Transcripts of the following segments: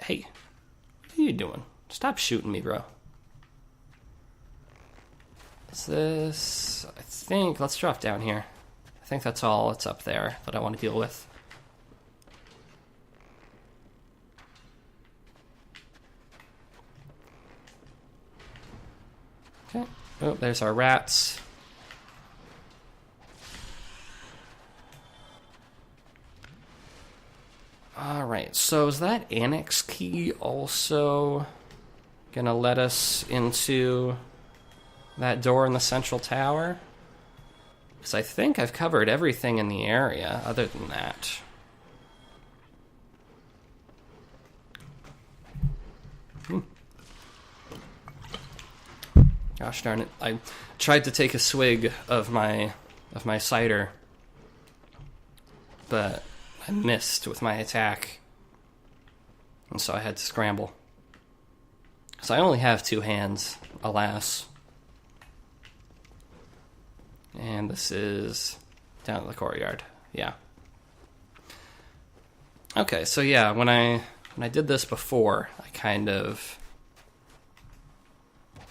Hey, what are you doing? Stop shooting me, bro. Is this... I think... Let's drop down here. I think that's all that's up there that I want to deal with. Okay. Oh, there's our rats. Alright, so is that annex key also gonna let us into that door in the central tower? Because I think I've covered everything in the area other than that. Gosh darn it. I tried to take a swig of my cider, but I missed with my attack, and so I had to scramble. So I only have 2 hands, alas. And this is down in the courtyard. Yeah. Okay, so yeah, when I did this before, I kind of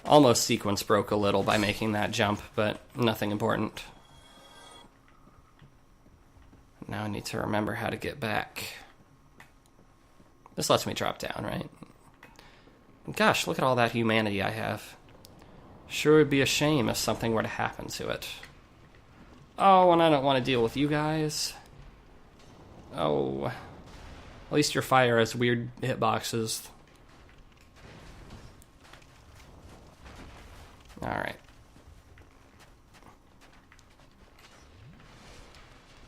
almost sequence broke a little by making that jump, but nothing important. Now I need to remember how to get back. This lets me drop down, right? Gosh, look at all that humanity I have. Sure would be a shame if something were to happen to it. Oh, and I don't want to deal with you guys. Oh. At least your fire has weird hitboxes. Alright.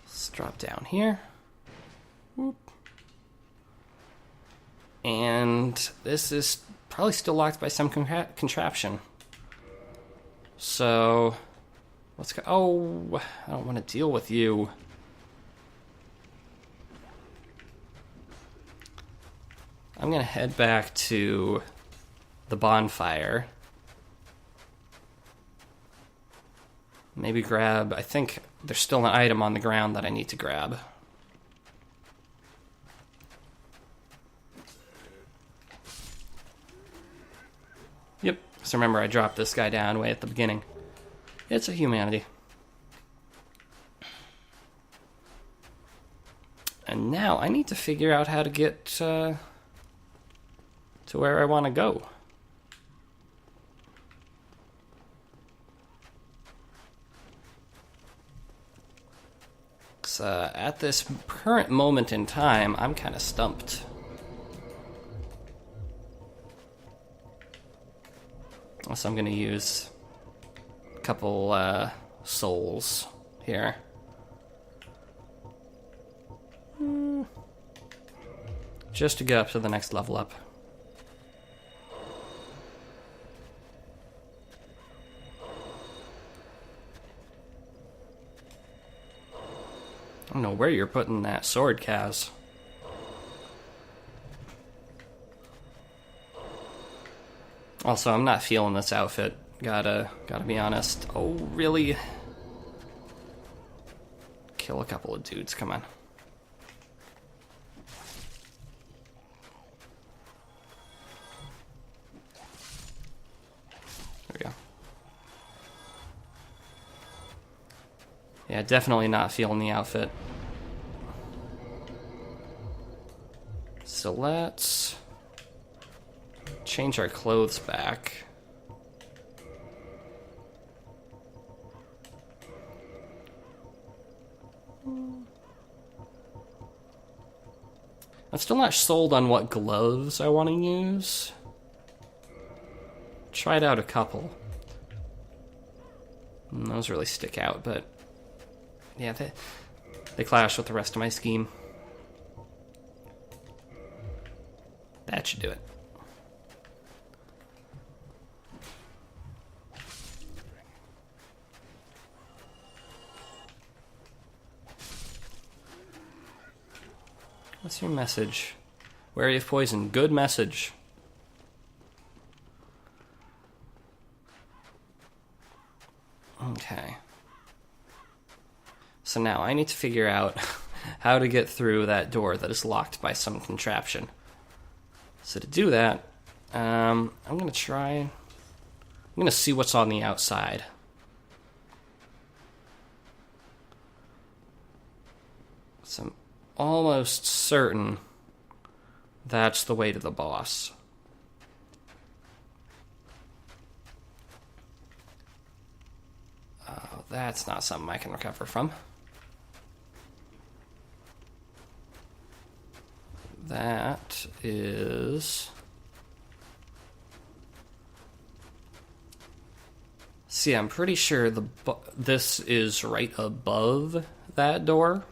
Let's drop down here. Whoop. And this is probably still locked by some contraption. So, let's go. Oh, I don't want to deal with you. I'm going to head back to the bonfire. Maybe grab, I think there's still an item on the ground that I need to grab. Yep, so remember I dropped this guy down way at the beginning. It's a humanity. And now I need to figure out how to get to where I want to go. At this current moment in time, I'm kind of stumped. So I'm going to use a couple souls here. Just to get up to the next level up. I don't know where you're putting that sword, Kaz. Also, I'm not feeling this outfit. Gotta be honest. Oh, really? Kill a couple of dudes, come on. There we go. Yeah, definitely not feeling the outfit. So let's change our clothes back. I'm still not sold on what gloves I want to use. Tried out a couple. Those really stick out, but yeah, they clash with the rest of my scheme. That should do it. What's your message? Wary of poison. Good message. Okay. So now I need to figure out how to get through that door that is locked by some contraption. So to do that, I'm going to see what's on the outside. So I'm almost certain that's the way to the boss. Oh, that's not something I can recover from. That is... See, I'm pretty sure this is right above that door.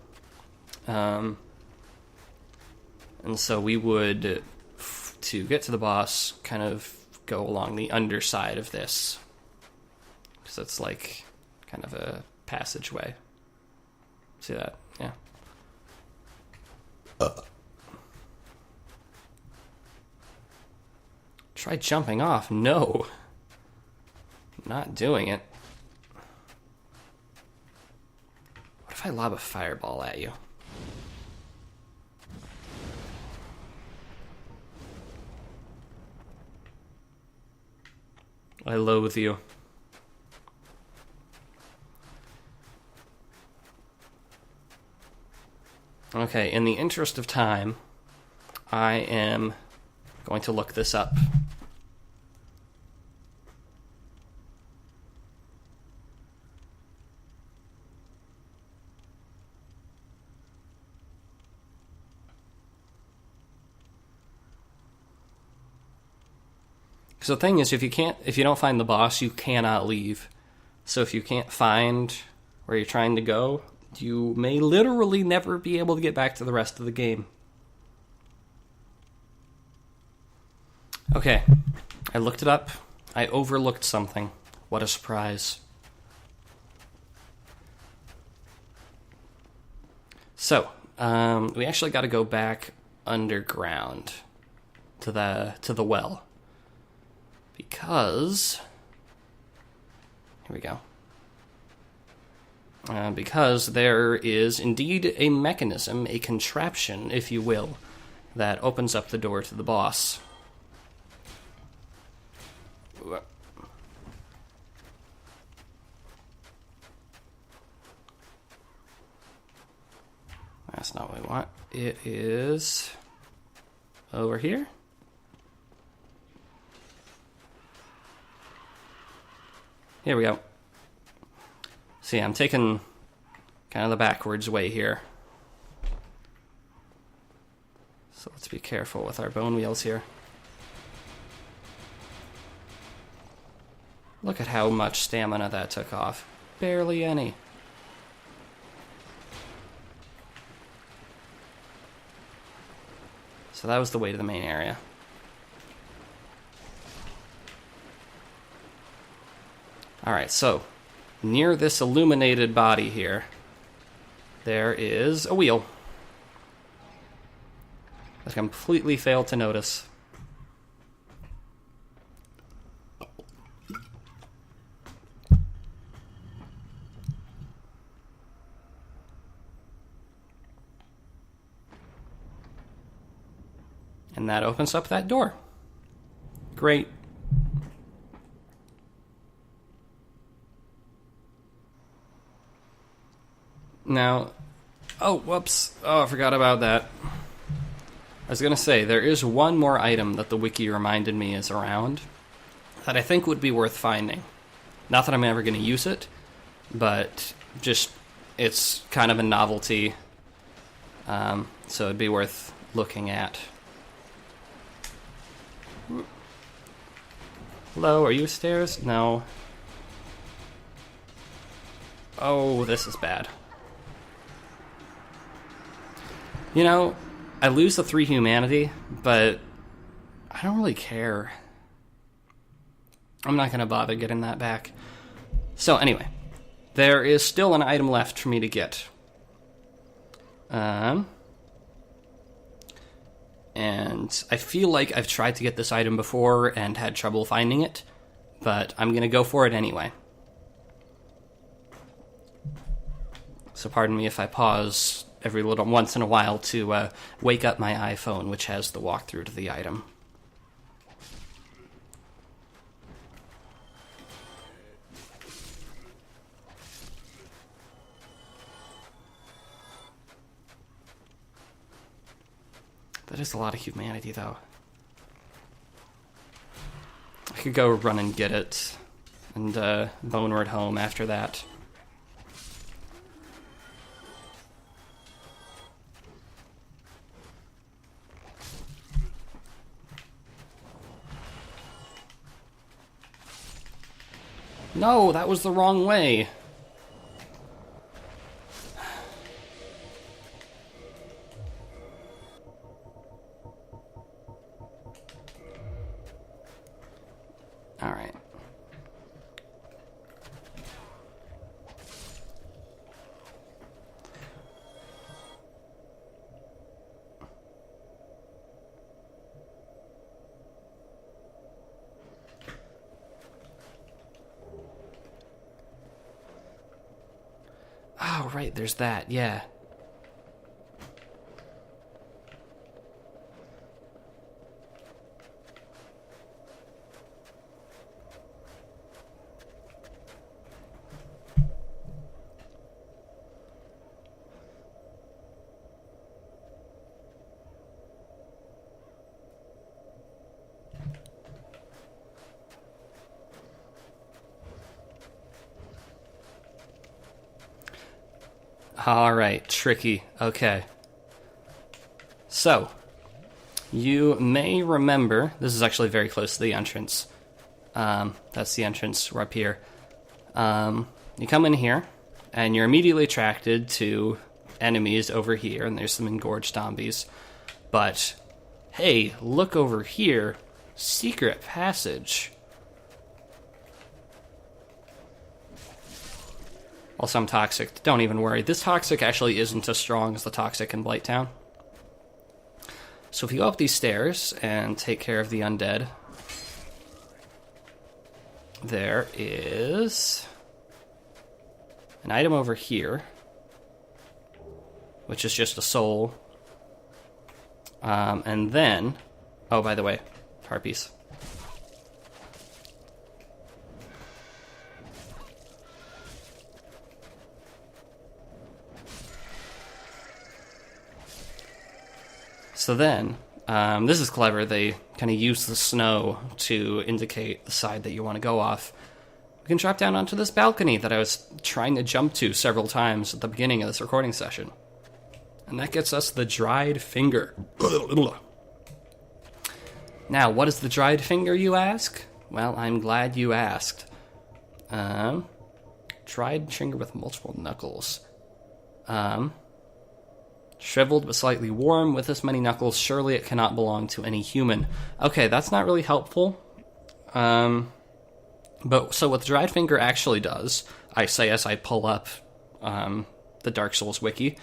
And so we would, to get to the boss, kind of go along the underside of this. Because it's like kind of a passageway. See that? Yeah. Try jumping off. No. Not doing it. What if I lob a fireball at you? I loathe you. Okay, in the interest of time, I am going to look this up. So the thing is, if you don't find the boss, you cannot leave. So if you can't find where you're trying to go, you may literally never be able to get back to the rest of the game. Okay, I looked it up. I overlooked something. What a surprise. So, we actually got to go back underground to the well. Because, here we go. Because there is indeed a mechanism, a contraption, if you will, that opens up the door to the boss. That's not what we want. It is over here. Here we go. See, I'm taking kind of the backwards way here. So let's be careful with our bone wheels here. Look at how much stamina that took off. Barely any. So that was the way to the main area. Alright, so near this illuminated body here, there is a wheel. I completely failed to notice. And that opens up that door. Great. Now, oh, whoops. Oh, I forgot about that. I was going to say, there is one more item that the wiki reminded me is around that I think would be worth finding. Not that I'm ever going to use it, but just, it's kind of a novelty, so it'd be worth looking at. Hello, are you stairs? No. Oh, this is bad. You know, I lose the 3 humanity, but I don't really care. I'm not going to bother getting that back. So anyway, there is still an item left for me to get. And I feel like I've tried to get this item before and had trouble finding it, but I'm going to go for it anyway. So pardon me if I pause every little once in a while to wake up my iPhone, which has the walkthrough to the item. That is a lot of humanity, though. I could go run and get it, and boneward home after that. No, that was the wrong way. All right. Oh, right, there's that, yeah. Alright, tricky. Okay. So, you may remember, this is actually very close to the entrance. That's the entrance. We're up here. You come in here, and you're immediately attracted to enemies over here, and there's some engorged zombies. But, hey, look over here. Secret passage. Also, I'm toxic. Don't even worry. This toxic actually isn't as strong as the toxic in Blighttown. So if you go up these stairs and take care of the undead, there is an item over here, which is just a soul. And then, oh, by the way, harpies. So then, this is clever, they kind of use the snow to indicate the side that you want to go off. We can drop down onto this balcony that I was trying to jump to several times at the beginning of this recording session. And that gets us the dried finger. Now, what is the dried finger, you ask? Well, I'm glad you asked. Dried finger with multiple knuckles. Shriveled but slightly warm, with this many knuckles, surely it cannot belong to any human. Okay, that's not really helpful. But so what the dried finger actually does, I say as I pull up the Dark Souls wiki,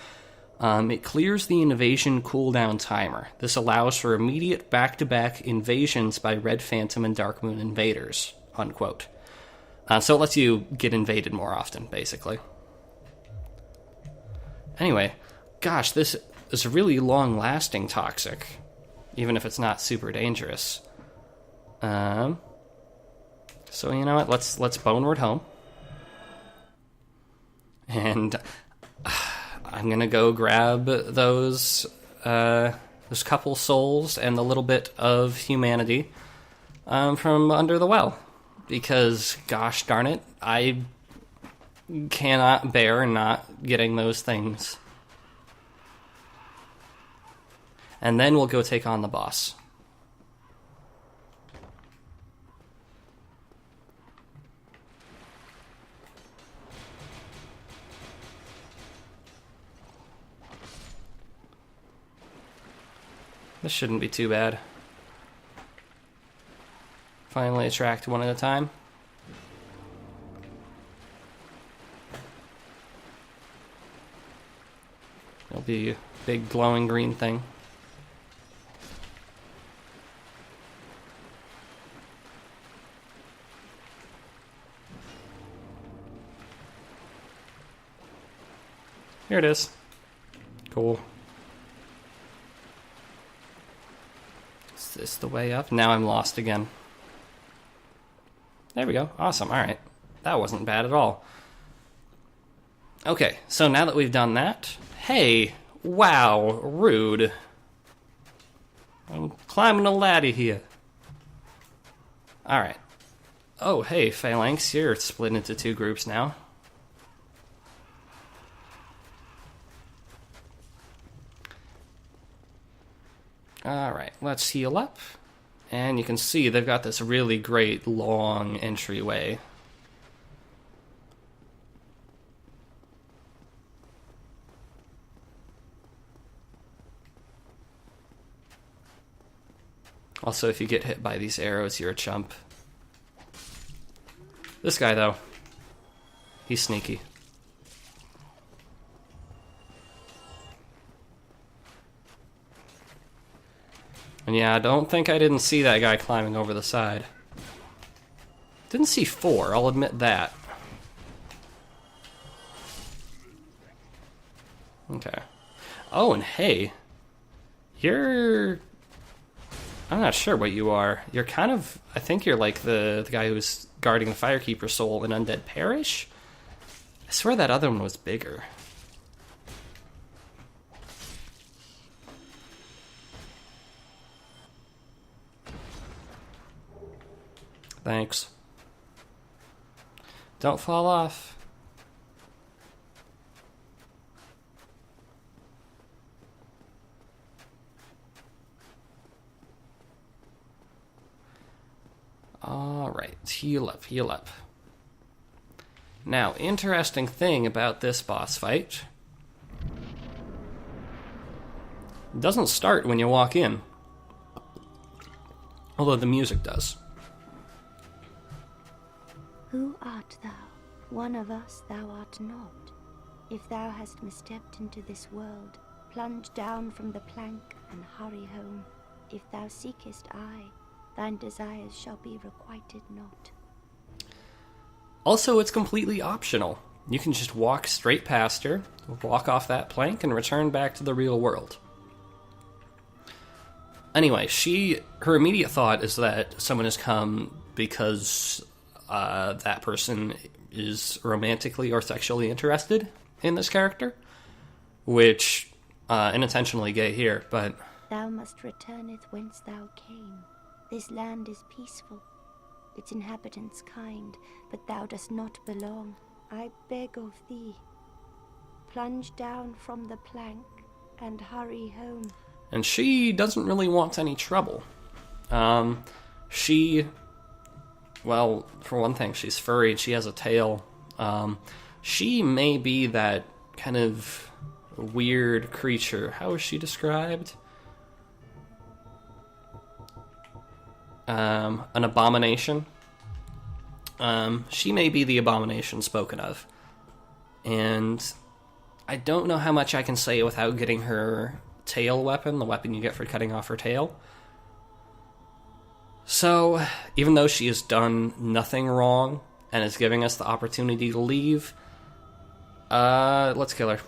it clears the invasion cooldown timer. This allows for immediate back-to-back invasions by Red Phantom and Dark Moon invaders, unquote. So it lets you get invaded more often, basically. Anyway, gosh, this is a really long-lasting toxic, even if it's not super dangerous. So you know what? Let's boneward home, and I'm gonna go grab those couple souls and the little bit of humanity from under the well, because gosh darn it, I cannot bear not getting those things. And then we'll go take on the boss. This shouldn't be too bad. Finally attract one at a time. It'll be a big glowing green thing. Here it is. Cool. Is this the way up? Now I'm lost again. There we go. Awesome. Alright. That wasn't bad at all. Okay, so now that we've done that... Hey! Wow! Rude. I'm climbing a ladder here. Alright. Oh, hey, Phalanx, you're split into two groups now. Alright, let's heal up. And you can see they've got this really great long entryway. Also, if you get hit by these arrows, you're a chump. This guy, though, he's sneaky. And yeah, I don't think I didn't see that guy climbing over the side. Didn't see four, I'll admit that. Okay. Oh, and hey, you're... I'm not sure what you are. You're kind of... I think you're like the guy who's guarding the Firekeeper's soul in Undead Parish? I swear that other one was bigger. Thanks. Don't fall off. Alright, heal up, heal up. Now, interesting thing about this boss fight. It doesn't start when you walk in. Although the music does. Who art thou? One of us thou art not. If thou hast misstepped into this world, plunge down from the plank and hurry home. If thou seekest I, thine desires shall be requited not. Also, it's completely optional. You can just walk straight past her, walk off that plank, and return back to the real world. Anyway, her immediate thought is that someone has come because that person is romantically or sexually interested in this character, which, unintentionally gay here, but... Thou must returneth whence thou came. This land is peaceful, its inhabitants kind, but thou dost not belong. I beg of thee, plunge down from the plank and hurry home. And she doesn't really want any trouble. Well, for one thing, she's furry and she has a tail. She may be that kind of weird creature. How is she described? An abomination. She may be the abomination spoken of. And I don't know how much I can say without getting her tail weapon, the weapon you get for cutting off her tail. So, even though she has done nothing wrong and is giving us the opportunity to leave, let's kill her.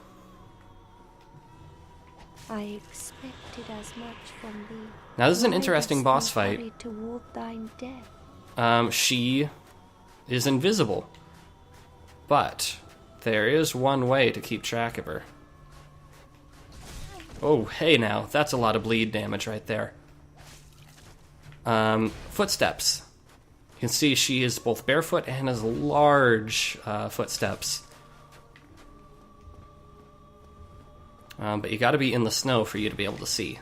I expected as much from thee. Now this is an interesting boss fight. Toward thine death? She is invisible, but there is one way to keep track of her. Oh, hey now, that's a lot of bleed damage right there. Footsteps. You can see she is both barefoot and has large footsteps. But you gotta be in the snow for you to be able to see.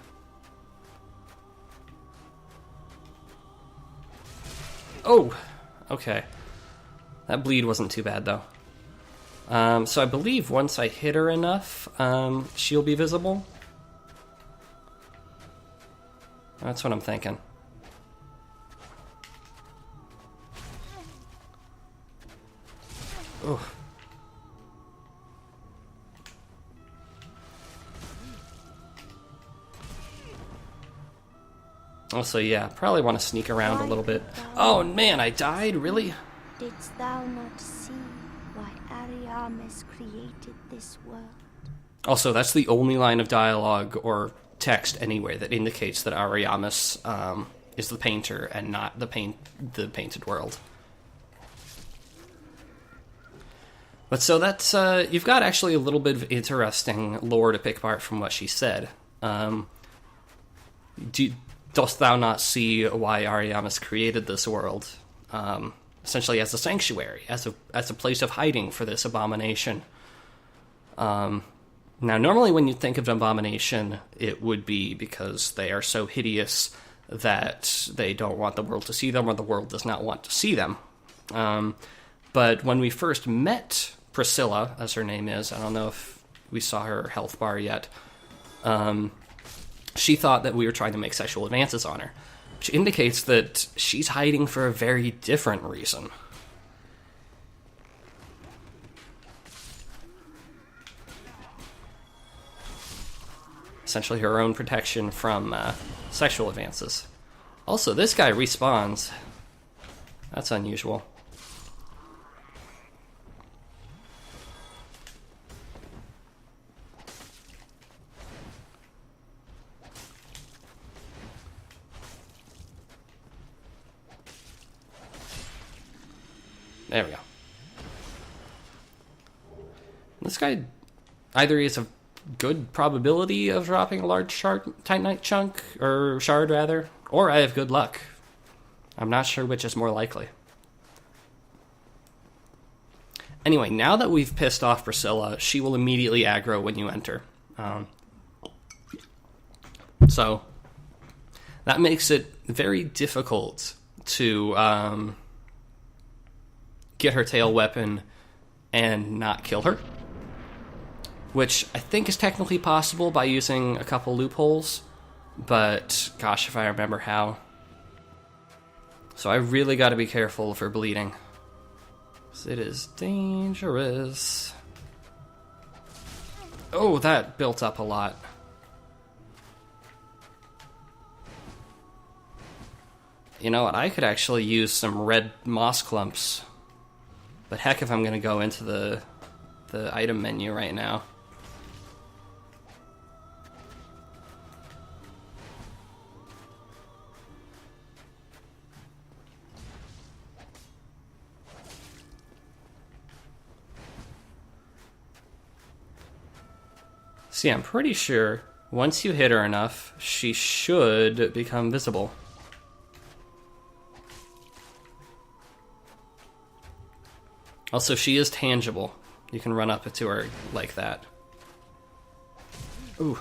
Oh! Okay. That bleed wasn't too bad, though. So I believe once I hit her enough, she'll be visible. That's what I'm thinking. Oh. Also, yeah, probably want to sneak around a little bit. Oh man, I died? Really? Didst thou not see why Ariamis created this world? Also, that's the only line of dialogue or text anywhere that indicates that Ariamis is the painter and not the painted world. But so that's you've got actually a little bit of interesting lore to pick apart from what she said. dost thou not see why Ariamis created this world? Essentially as a sanctuary, as a place of hiding for this abomination. Now, normally when you think of abomination, it would be because they are so hideous that they don't want the world to see them, or the world does not want to see them. But when we first met Priscilla, as her name is, I don't know if we saw her health bar yet, she thought that we were trying to make sexual advances on her, which indicates that she's hiding for a very different reason. Essentially her own protection from sexual advances. Also, this guy respawns. That's unusual. There we go. This guy, either he has a good probability of dropping a large Titanite chunk, or shard rather, or I have good luck. I'm not sure which is more likely. Anyway, now that we've pissed off Priscilla, she will immediately aggro when you enter. So, that makes it very difficult to get her tail weapon and not kill her. Which I think is technically possible by using a couple loopholes, but gosh, if I remember how. So I really got to be careful of her bleeding, 'cause it is dangerous. Oh, that built up a lot. You know what, I could actually use some red moss clumps, but heck if I'm going to go into the item menu right now. See, I'm pretty sure once you hit her enough, she should become visible. Also, she is tangible. You can run up to her like that. Ooh.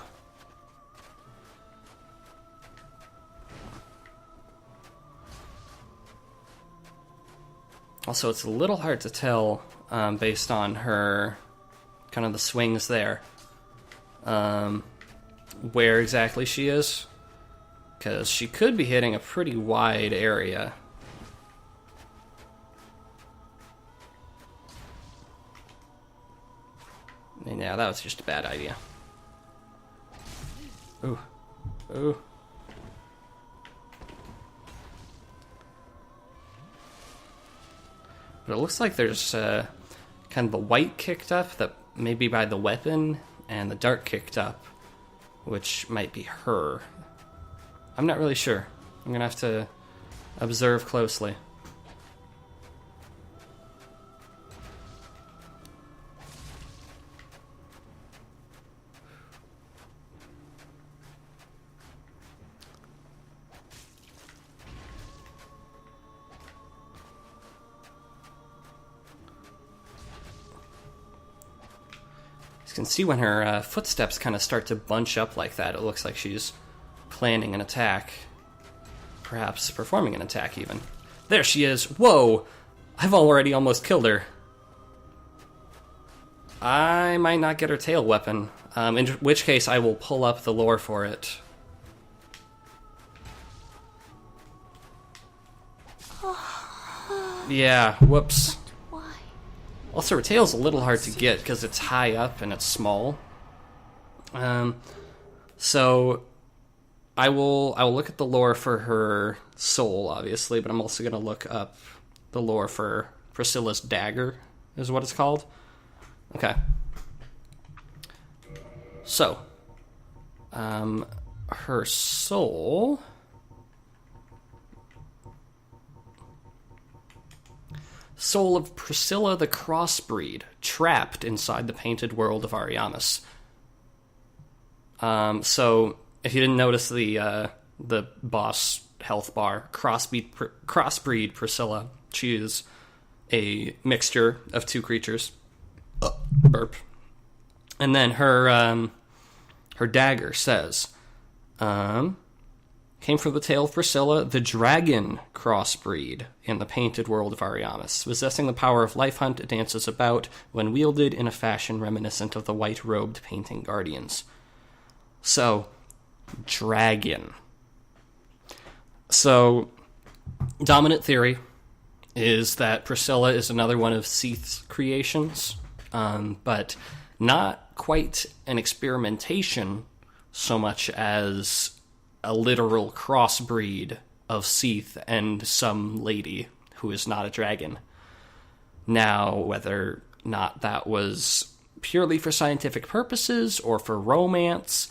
Also, it's a little hard to tell based on her, kind of the swings there, where exactly she is, because she could be hitting a pretty wide area. And yeah, that was just a bad idea. Ooh. Ooh. But it looks like there's kind of the white kicked up, that maybe by the weapon, and the dark kicked up, which might be her. I'm not really sure. I'm gonna have to observe closely. You can see when her footsteps kind of start to bunch up like that, it looks like she's planning an attack. Perhaps performing an attack, even. There she is! Whoa! I've already almost killed her. I might not get her tail weapon, in which case I will pull up the lore for it. Yeah, whoops. Also, her tail's a little hard to get because it's high up and it's small. So I will look at the lore for her soul, obviously, but I'm also going to look up the lore for Priscilla's dagger, is what it's called. Okay. So, her soul... Soul of Priscilla the Crossbreed, trapped inside the painted world of Ariamis. So, if you didn't notice the the boss health bar, crossbreed Priscilla. She is a mixture of two creatures. Burp. And then her dagger says, came from the tale of Priscilla, the dragon crossbreed in the painted world of Ariamis. Possessing the power of life hunt, it dances about when wielded in a fashion reminiscent of the white-robed painting guardians. So, dragon. So, dominant theory is that Priscilla is another one of Seath's creations, but not quite an experimentation so much as a literal crossbreed of Seath and some lady who is not a dragon. Now, whether or not that was purely for scientific purposes, or for romance,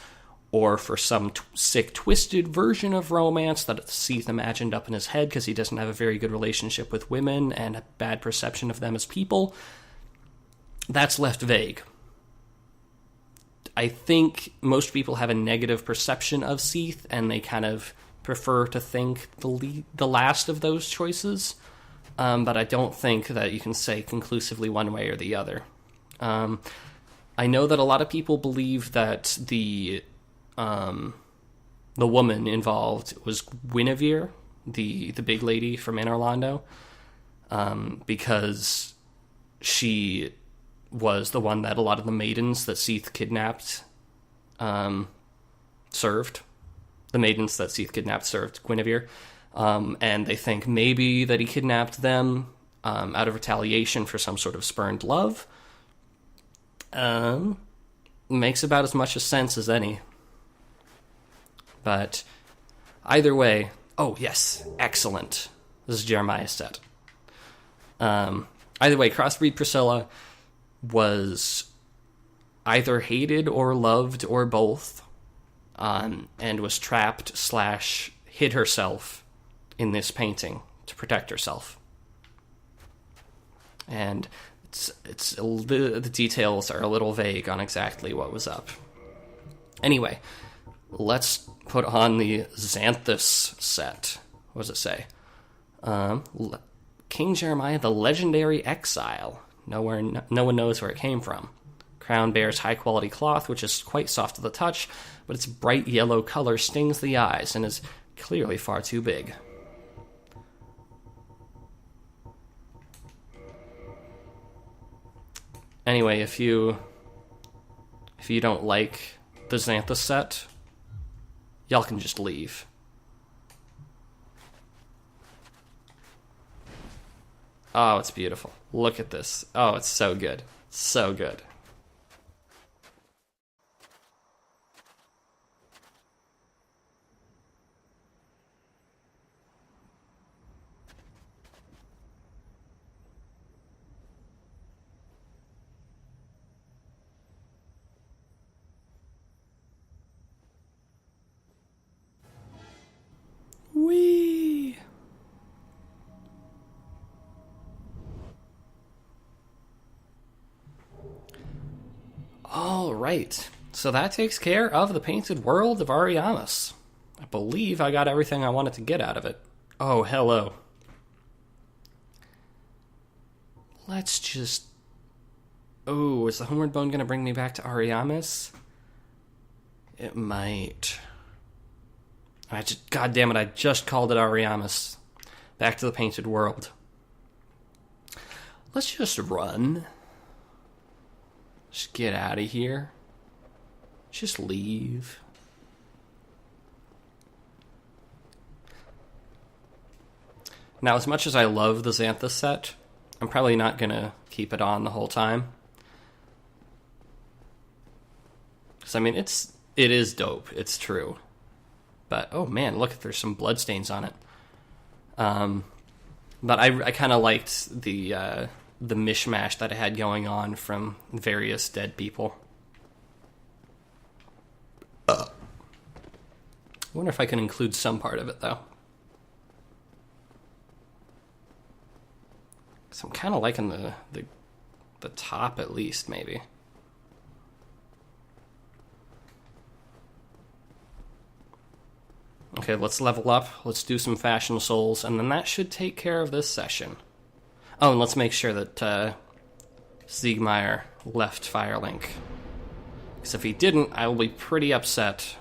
or for some sick, twisted version of romance that Seath imagined up in his head because he doesn't have a very good relationship with women and a bad perception of them as people, that's left vague. I think most people have a negative perception of Seath, and they kind of prefer to think the last of those choices. But I don't think that you can say conclusively one way or the other. I know that a lot of people believe that the woman involved was Guinevere, the big lady from Anor Londo, because she was the one that a lot of the maidens that Seath kidnapped served. The maidens that Seath kidnapped served Guinevere. And they think maybe that he kidnapped them out of retaliation for some sort of spurned love. Makes about as much sense as any. But either way... Oh, yes. Excellent. This is Jeremiah's set. Either way, Crossbreed Priscilla was either hated or loved or both, and was trapped / hid herself in this painting to protect herself. And the details are a little vague on exactly what was up. Anyway, let's put on the Xanthus set. What does it say? King Jeremiah, the Legendary Exile. No one knows where it came from. Crown bears high-quality cloth, which is quite soft to the touch, but its bright yellow color stings the eyes and is clearly far too big. Anyway, if you don't like the Xanthus set, y'all can just leave. Oh, it's beautiful. Look at this. Oh, it's so good. So good. Whee! All right. So that takes care of the painted world of Ariamis. I believe I got everything I wanted to get out of it. Oh, hello. Let's just... Oh, is the Homeward Bone going to bring me back to Ariamis? It might. God damn it, I just called it Ariamis. Back to the painted world. Let's just run. Just get out of here. Just leave. Now, as much as I love the Xanthus set, I'm probably not going to keep it on the whole time. Because, I mean, it is dope. It's true. But, oh man, look, there's some bloodstains on it. But I kind of liked the mishmash that it had going on from various dead people. I wonder if I can include some part of it, though. Because I'm kind of liking the top, at least, maybe. Okay, let's level up. Let's do some Fashion Souls, and then that should take care of this session. Oh, and let's make sure that Siegmeyer left Firelink. Because if he didn't, I will be pretty upset.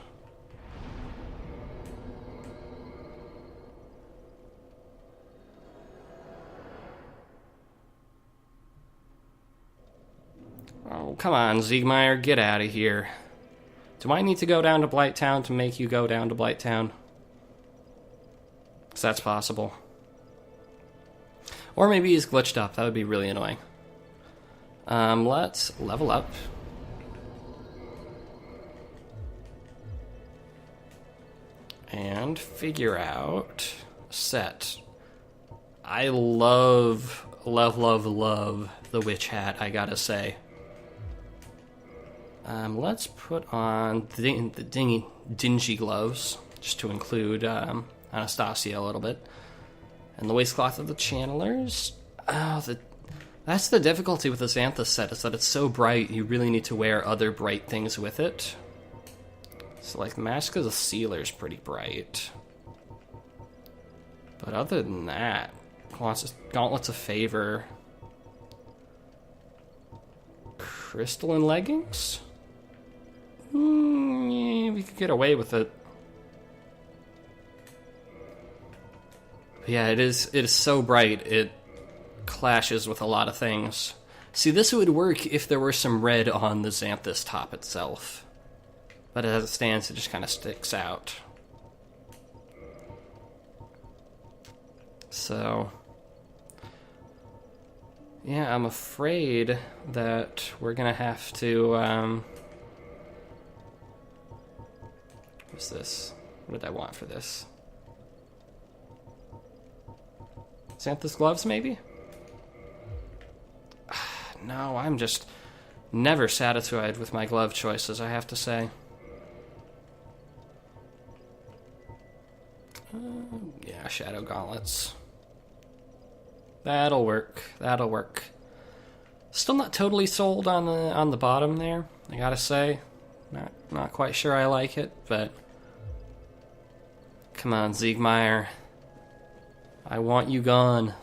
Oh, come on, Siegmeyer, get out of here. Do I need to go down to Blighttown to make you go down to Blighttown? Because that's possible. Or maybe he's glitched up. That would be really annoying. Let's level up. And figure out set. I love the witch hat, I gotta say. Let's put on the dingy gloves, just to include Anastasia a little bit. And the waistcloth of the channelers. Oh, that's the difficulty with the Xanthus set, is that it's so bright, you really need to wear other bright things with it. So, like, the Mask of the Sealer's pretty bright. But other than that, Gauntlets of Favor. Crystalline leggings? Yeah, we could get away with it. But yeah, it is so bright, it clashes with a lot of things. See, this would work if there were some red on the Xanthus top itself. But as it stands, it just kind of sticks out. So, yeah, I'm afraid that we're gonna have to, what's this? What did I want for this? Xanthus gloves, maybe? No, I'm just never satisfied with my glove choices, I have to say. Yeah, Shadow Gauntlets. That'll work. That'll work. Still not totally sold on the bottom there, I gotta say. Not quite sure I like it, but come on, Siegmeyer. I want you gone.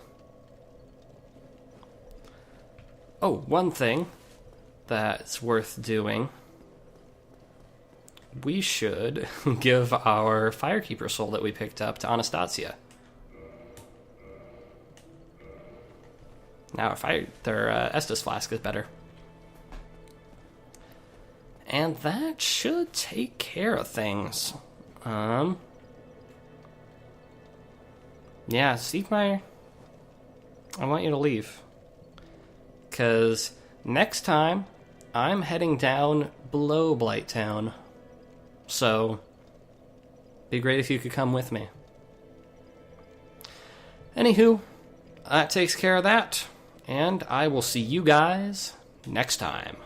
Oh, one thing that's worth doing. We should give our Firekeeper soul that we picked up to Anastasia. Now their Estus flask is better. And that should take care of things. Yeah, Siegmeyer, I want you to leave. Because next time, I'm heading down below Blighttown. So, be great if you could come with me. Anywho, that takes care of that. And I will see you guys next time.